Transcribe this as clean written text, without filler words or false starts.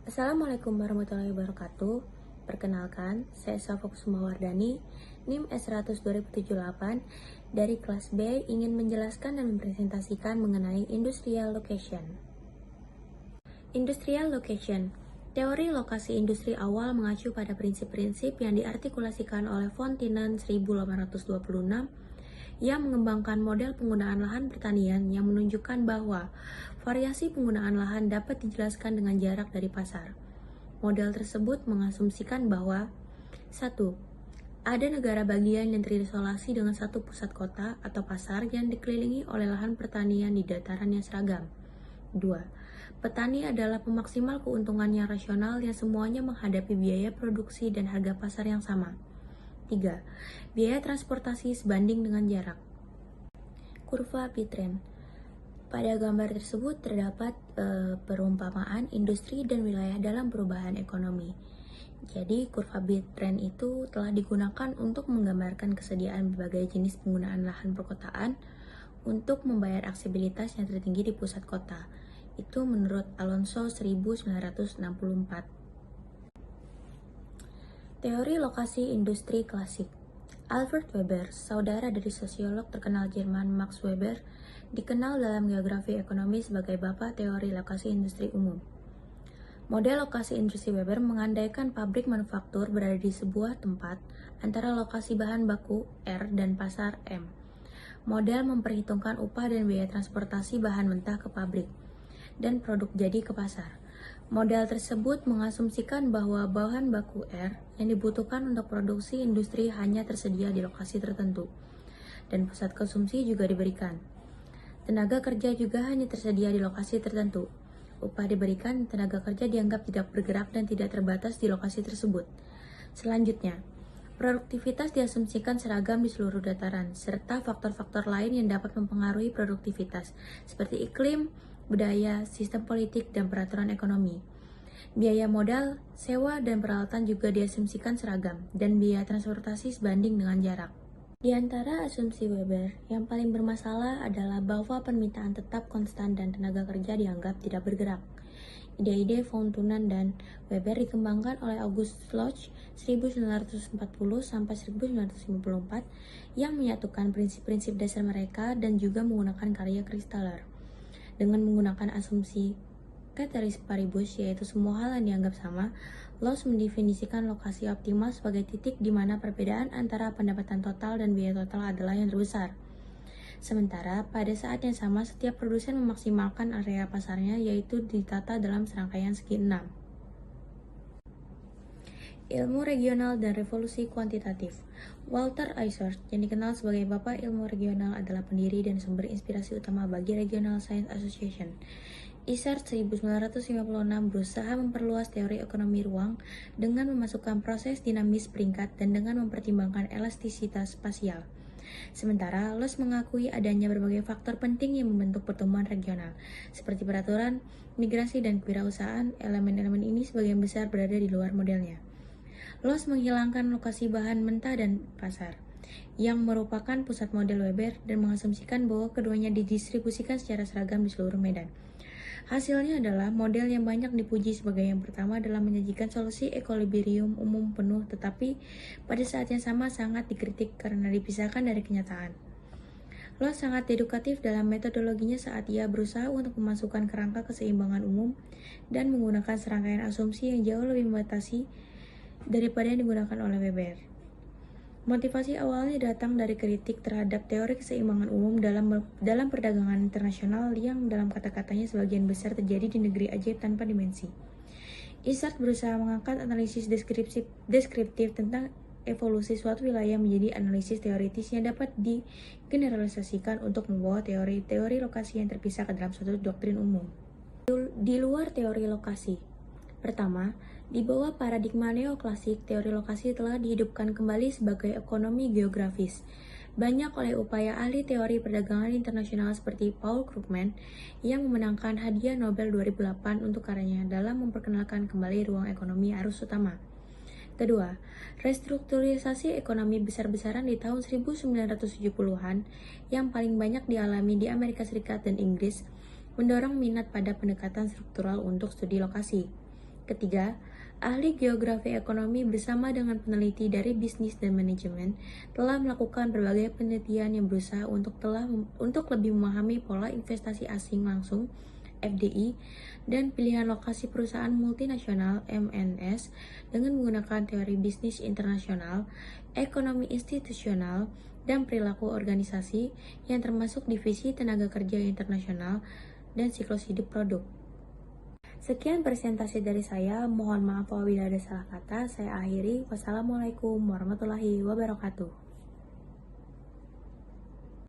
Assalamualaikum warahmatullahi wabarakatuh. Perkenalkan, saya Safa Kusumawardani, NIM S100 2078 dari kelas B ingin menjelaskan dan mempresentasikan mengenai industrial location. Industrial location. Teori lokasi industri awal mengacu pada prinsip-prinsip yang diartikulasikan oleh von Thienen 1826 yang mengembangkan model penggunaan lahan pertanian yang menunjukkan bahwa variasi penggunaan lahan dapat dijelaskan dengan jarak dari pasar. Model tersebut mengasumsikan bahwa 1. Ada negara bagian yang terisolasi dengan satu pusat kota atau pasar yang dikelilingi oleh lahan pertanian di dataran yang seragam. 2. Petani adalah pemaksimal keuntungan yang rasional yang semuanya menghadapi biaya produksi dan harga pasar yang sama. 3. Biaya transportasi sebanding dengan jarak. Kurva Pitren. Pada gambar tersebut terdapat perumpamaan industri dan wilayah dalam perubahan ekonomi. Jadi kurva Pitren itu telah digunakan untuk menggambarkan kesediaan berbagai jenis penggunaan lahan perkotaan untuk membayar aksesibilitas yang tertinggi di pusat kota. Itu menurut Alonso 1964. Teori lokasi industri klasik. Albert Weber, saudara dari sosiolog terkenal Jerman Max Weber, dikenal dalam geografi ekonomi sebagai bapak teori lokasi industri umum. Model lokasi industri Weber mengandaikan pabrik manufaktur berada di sebuah tempat antara lokasi bahan baku R dan pasar M. Model memperhitungkan upah dan biaya transportasi bahan mentah ke pabrik dan produk jadi ke pasar. Model tersebut mengasumsikan bahwa bahan baku R yang dibutuhkan untuk produksi industri hanya tersedia di lokasi tertentu, dan pusat konsumsi juga diberikan. Tenaga kerja juga hanya tersedia di lokasi tertentu. Upah diberikan, tenaga kerja dianggap tidak bergerak dan tidak terbatas di lokasi tersebut. Selanjutnya, produktivitas diasumsikan seragam di seluruh dataran, serta faktor-faktor lain yang dapat mempengaruhi produktivitas, seperti iklim, budaya, sistem politik, dan peraturan ekonomi. Biaya modal, sewa, dan peralatan juga diasumsikan seragam, dan biaya transportasi sebanding dengan jarak. Di antara asumsi Weber, yang paling bermasalah adalah bahwa permintaan tetap konstan dan tenaga kerja dianggap tidak bergerak. Ide-ide von Thunen dan Weber dikembangkan oleh August Lodge 1940-1954 yang menyatukan prinsip-prinsip dasar mereka dan juga menggunakan karya Christaller. Dengan menggunakan asumsi ceteris paribus, yaitu semua hal yang dianggap sama, Lodge mendefinisikan lokasi optimal sebagai titik di mana perbedaan antara pendapatan total dan biaya total adalah yang terbesar. Sementara, pada saat yang sama, setiap produsen memaksimalkan area pasarnya, yaitu ditata dalam serangkaian segi 6. Ilmu regional dan revolusi kuantitatif. Walter Isard, yang dikenal sebagai Bapak Ilmu Regional, adalah pendiri dan sumber inspirasi utama bagi Regional Science Association. Isard 1956 berusaha memperluas teori ekonomi ruang dengan memasukkan proses dinamis peringkat dan dengan mempertimbangkan elastisitas spasial. Sementara, Lodge mengakui adanya berbagai faktor penting yang membentuk pertumbuhan regional, seperti peraturan, migrasi, dan kewirausahaan. Elemen-elemen ini sebagian besar berada di luar modelnya. Lodge menghilangkan lokasi bahan mentah dan pasar, yang merupakan pusat model Weber, dan mengasumsikan bahwa keduanya didistribusikan secara seragam di seluruh medan. Hasilnya adalah model yang banyak dipuji sebagai yang pertama dalam menyajikan solusi equilibrium umum penuh, tetapi pada saat yang sama sangat dikritik karena dipisahkan dari kenyataan. Lodge sangat edukatif dalam metodologinya saat ia berusaha untuk memasukkan kerangka keseimbangan umum dan menggunakan serangkaian asumsi yang jauh lebih membatasi daripada yang digunakan oleh Weber. Motivasi awalnya datang dari kritik terhadap teori keseimbangan umum dalam perdagangan internasional yang dalam kata-katanya sebagian besar terjadi di negeri ajaib tanpa dimensi. Isard berusaha mengangkat analisis deskriptif tentang evolusi suatu wilayah menjadi analisis teoritis yang dapat digeneralisasikan untuk membawa teori-teori lokasi yang terpisah ke dalam suatu doktrin umum. Di luar teori lokasi. Pertama, di bawah paradigma neoklasik, teori lokasi telah dihidupkan kembali sebagai ekonomi geografis. Banyak oleh upaya ahli teori perdagangan internasional seperti Paul Krugman yang memenangkan hadiah Nobel 2008 untuk karyanya dalam memperkenalkan kembali ruang ekonomi arus utama. Kedua, restrukturisasi ekonomi besar-besaran di tahun 1970-an yang paling banyak dialami di Amerika Serikat dan Inggris mendorong minat pada pendekatan struktural untuk studi lokasi. Ketiga, ahli geografi ekonomi bersama dengan peneliti dari bisnis dan manajemen telah melakukan berbagai penelitian yang berusaha untuk lebih memahami pola investasi asing langsung (FDI) dan pilihan lokasi perusahaan multinasional (MNS) dengan menggunakan teori bisnis internasional, ekonomi institusional, dan perilaku organisasi yang termasuk divisi tenaga kerja internasional dan siklus hidup produk. Sekian presentasi dari saya, mohon maaf apabila ada salah kata. Saya akhiri. Wassalamualaikum warahmatullahi wabarakatuh.